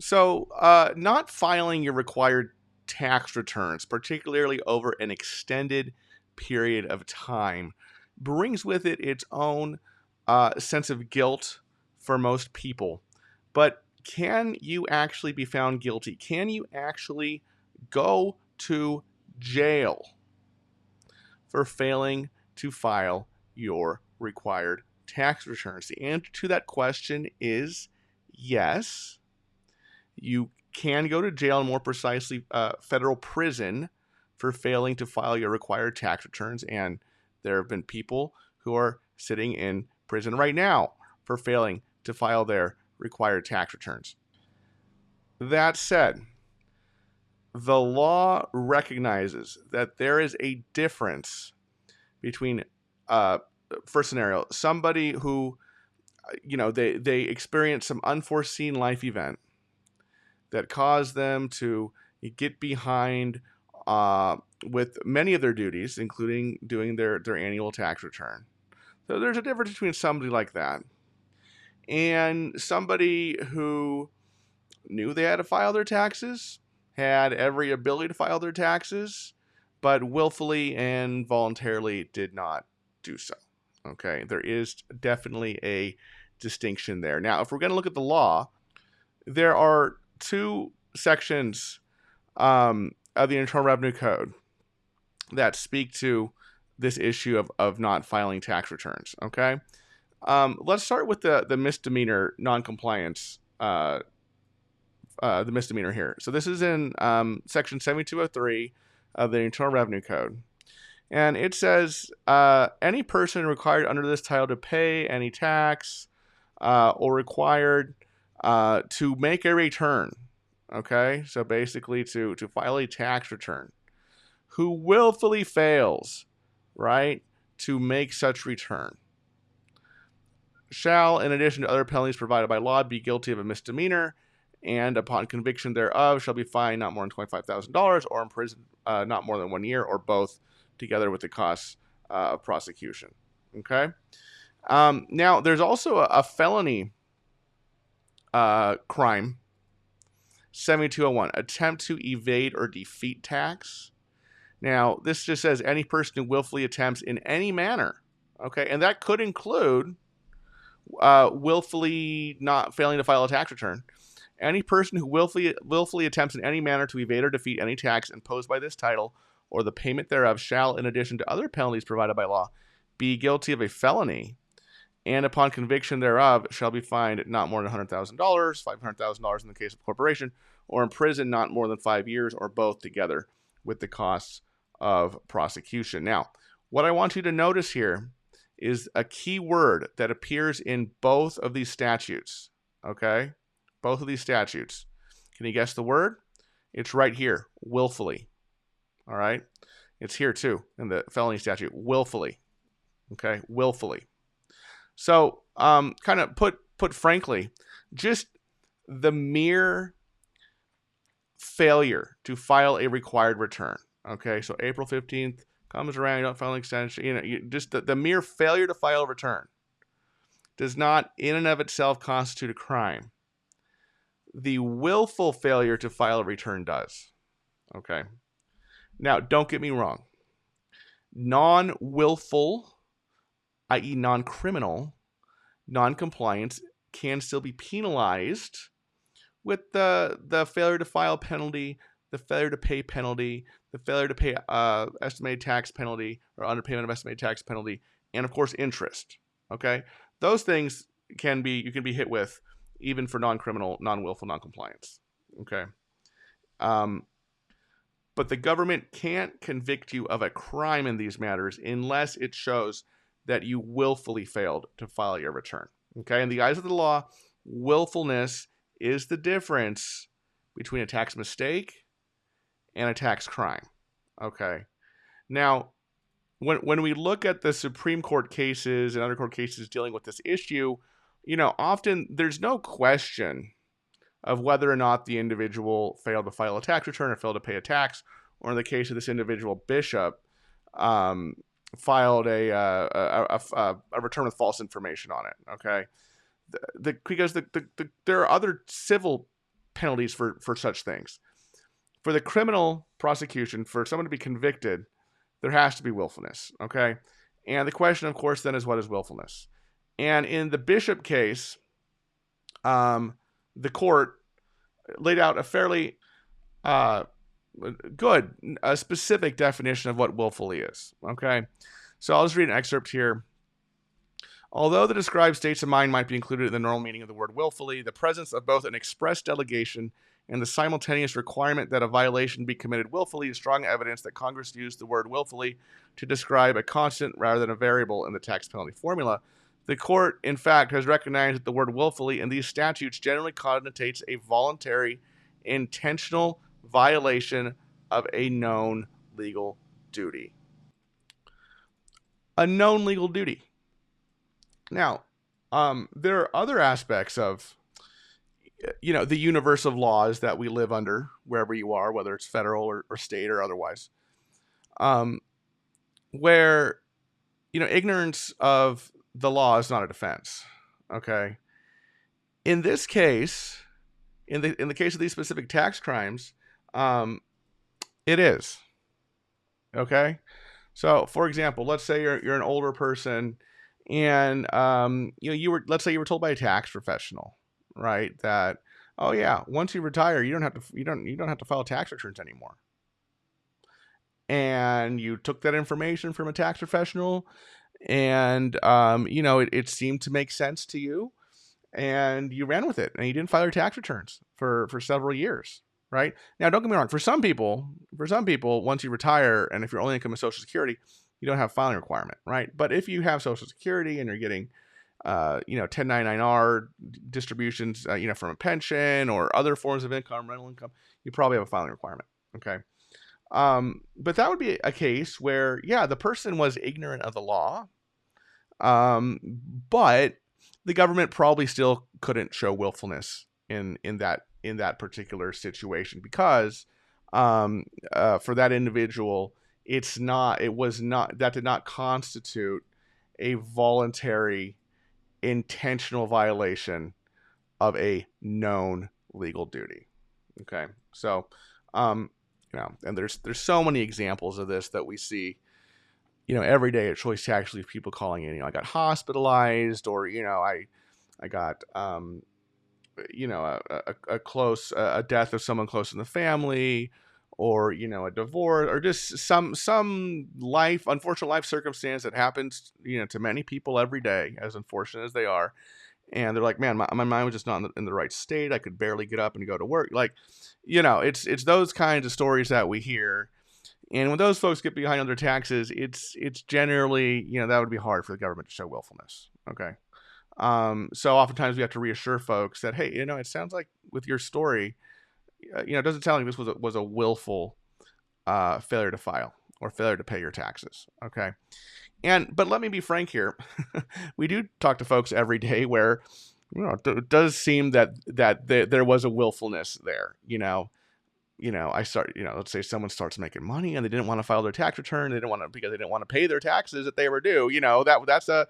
So, not filing your required tax returns, particularly over an extended period of time, brings with it its own sense of guilt for most people. But can you actually be found guilty? Can you actually go to jail for failing to file your required tax returns? The answer to that question is yes. You can go to jail, and more precisely, federal prison, for failing to file your required tax returns. And there have been people who are sitting in prison right now for failing to file their required tax returns. That said, the law recognizes that there is a difference between, uh, first scenario, somebody who, they experience some unforeseen life event that caused them to get behind with many of their duties, including doing their annual tax return. So there's a difference between somebody like that and somebody who knew they had to file their taxes, had every ability to file their taxes, but willfully and voluntarily did not do so. Okay, there is definitely a distinction there. Now, if we're going to look at the law, there are two sections of the Internal Revenue Code that speak to this issue of not filing tax returns. Okay, let's start with the misdemeanor noncompliance. The misdemeanor here. So this is in section 7203 of the Internal Revenue Code. And it says any person required under this title to pay any tax or required to make a return. Okay, so basically to file a tax return, who willfully fails, right, to make such return, shall, in addition to other penalties provided by law, be guilty of a misdemeanor, and upon conviction thereof shall be fined not more than $25,000 or imprisoned not more than 1 year, or both, together with the costs of prosecution. Okay. Now, there's also a felony crime, 7201, attempt to evade or defeat tax. Now, this just says any person who willfully attempts in any manner, okay, and that could include willfully not failing to file a tax return. Any person who willfully attempts in any manner to evade or defeat any tax imposed by this title or the payment thereof shall, in addition to other penalties provided by law, be guilty of a felony, and upon conviction thereof shall be fined not more than $100,000, $500,000 in the case of corporation, or imprisoned not more than 5 years, or both, together with the costs of prosecution. Now, what I want you to notice here is a key word that appears in both of these statutes. Okay? Both of these statutes. Can you guess the word? It's right here, willfully. All right? It's here too in the felony statute, willfully. Okay? Willfully. So, kind of put frankly, just the mere failure to file a required return. Okay? So April 15th comes around, you don't file an extension, just the mere failure to file a return does not in and of itself constitute a crime. The willful failure to file a return does. Okay. Now, don't get me wrong. Non-willful, i.e. non-criminal, non-compliance can still be penalized with the failure to file penalty, the failure to pay penalty, the failure to pay estimated tax penalty or underpayment of estimated tax penalty, and of course interest. Okay, those things you can be hit with even for non-criminal, non-willful non-compliance. Okay, but the government can't convict you of a crime in these matters unless it shows that you willfully failed to file your return. Okay, in the eyes of the law, willfulness is the difference between a tax mistake and a tax crime. Okay. Now, when we look at the Supreme Court cases and other court cases dealing with this issue, often there's no question of whether or not the individual failed to file a tax return or failed to pay a tax, or in the case of this individual bishop, filed a return with false information on it. Okay. Because there are other civil penalties for such things. For the criminal prosecution, for someone to be convicted, there has to be willfulness, okay? And the question, of course, then is what is willfulness? And in the Bishop case, the court laid out a fairly good, a specific definition of what willfully is, okay? So I'll just read an excerpt here. Although the described states of mind might be included in the normal meaning of the word willfully, the presence of both an express delegation and the simultaneous requirement that a violation be committed willfully is strong evidence that Congress used the word willfully to describe a constant rather than a variable in the tax penalty formula. The court, in fact, has recognized that the word willfully in these statutes generally connotates a voluntary, intentional violation of a known legal duty. A known legal duty. Now, there are other aspects of, the universe of laws that we live under, wherever you are, whether it's federal or state or otherwise, where, ignorance of the law is not a defense. Okay. In this case, in the case of these specific tax crimes, it is. Okay. So, for example, let's say you're an older person, and let's say you were told by a tax professional, right, that, oh yeah, once you retire, you don't have to file tax returns anymore. And you took that information from a tax professional, and it seemed to make sense to you, and you ran with it, and you didn't file your tax returns for several years. Right? Now, don't get me wrong. For some people, once you retire, and if your only income is Social Security, you don't have a filing requirement, right? But if you have Social Security and you're getting, 1099-R distributions, from a pension or other forms of income, rental income, you probably have a filing requirement. Okay. But that would be a case where, yeah, the person was ignorant of the law, but the government probably still couldn't show willfulness in that particular situation, because for that individual, that did not constitute a voluntary, intentional violation of a known legal duty. Okay, so and there's so many examples of this that we see, every day at Choice Tax Relief, people calling in, I got hospitalized, or I got a death of someone close in the family, or a divorce, or just some unfortunate life circumstance that happens to many people every day, as unfortunate as they are, and they're like, man, my mind was just not in the right state, I could barely get up and go to work. Like, it's those kinds of stories that we hear, and when those folks get behind on their taxes, it's generally, that would be hard for the government to show willfulness. Okay. So oftentimes we have to reassure folks that, hey, it sounds like with your story, it doesn't sound like this was a willful failure to file or failure to pay your taxes. Okay. But let me be frank here. We do talk to folks every day where, it does seem that there was a willfulness there. Let's say someone starts making money and they didn't want to file their tax return. Because they didn't want to pay their taxes that they were due. That's a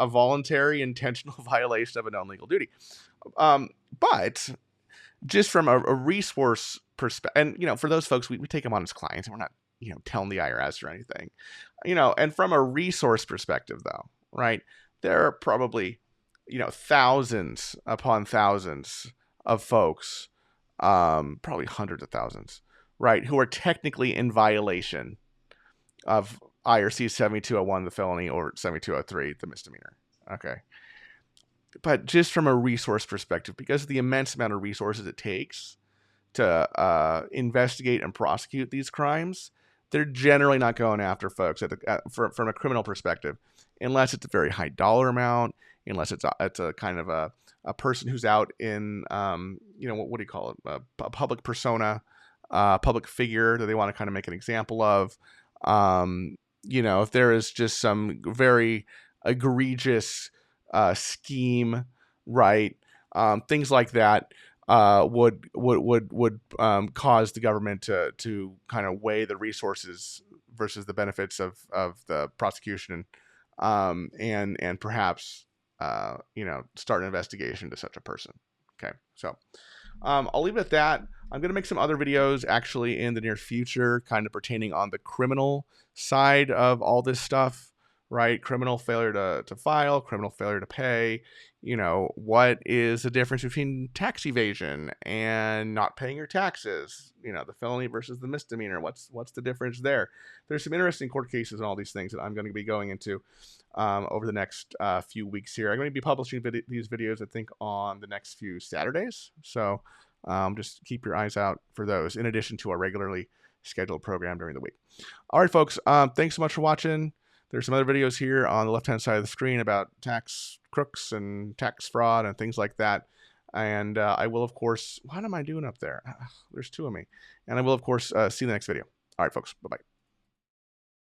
voluntary, intentional violation of a known legal duty. But just from a resource perspective, and, for those folks, we take them on as clients, and we're not, telling the IRS or anything, and from a resource perspective, though, right, there are probably, thousands upon thousands of folks, probably hundreds of thousands, right, who are technically in violation of IRC 7201, the felony, or 7203, the misdemeanor. Okay. But just from a resource perspective, because of the immense amount of resources it takes to investigate and prosecute these crimes, they're generally not going after folks from a criminal perspective, unless it's a very high dollar amount, unless it's a kind of a person who's out in, what do you call it? A public persona, public figure that they want to kind of make an example of. If there is just some very egregious scheme, right? Things like that would cause the government to kind of weigh the resources versus the benefits of the prosecution, and perhaps start an investigation to such a person. Okay, so I'll leave it at that. I'm going to make some other videos actually in the near future, kind of pertaining on the criminal side of all this stuff, right? Criminal failure to file, criminal failure to pay. What is the difference between tax evasion and not paying your taxes? The felony versus the misdemeanor. What's the difference there? There's some interesting court cases and all these things that I'm going to be going into over the next few weeks here. I'm going to be publishing these videos, I think, on the next few Saturdays. So just keep your eyes out for those, in addition to our regularly scheduled program during the week. All right, folks. Thanks so much for watching. There's some other videos here on the left-hand side of the screen about tax crooks and tax fraud and things like that. And I will, of course, what am I doing up there? There's two of me. And I will, of course, see you in the next video. All right, folks. Bye-bye.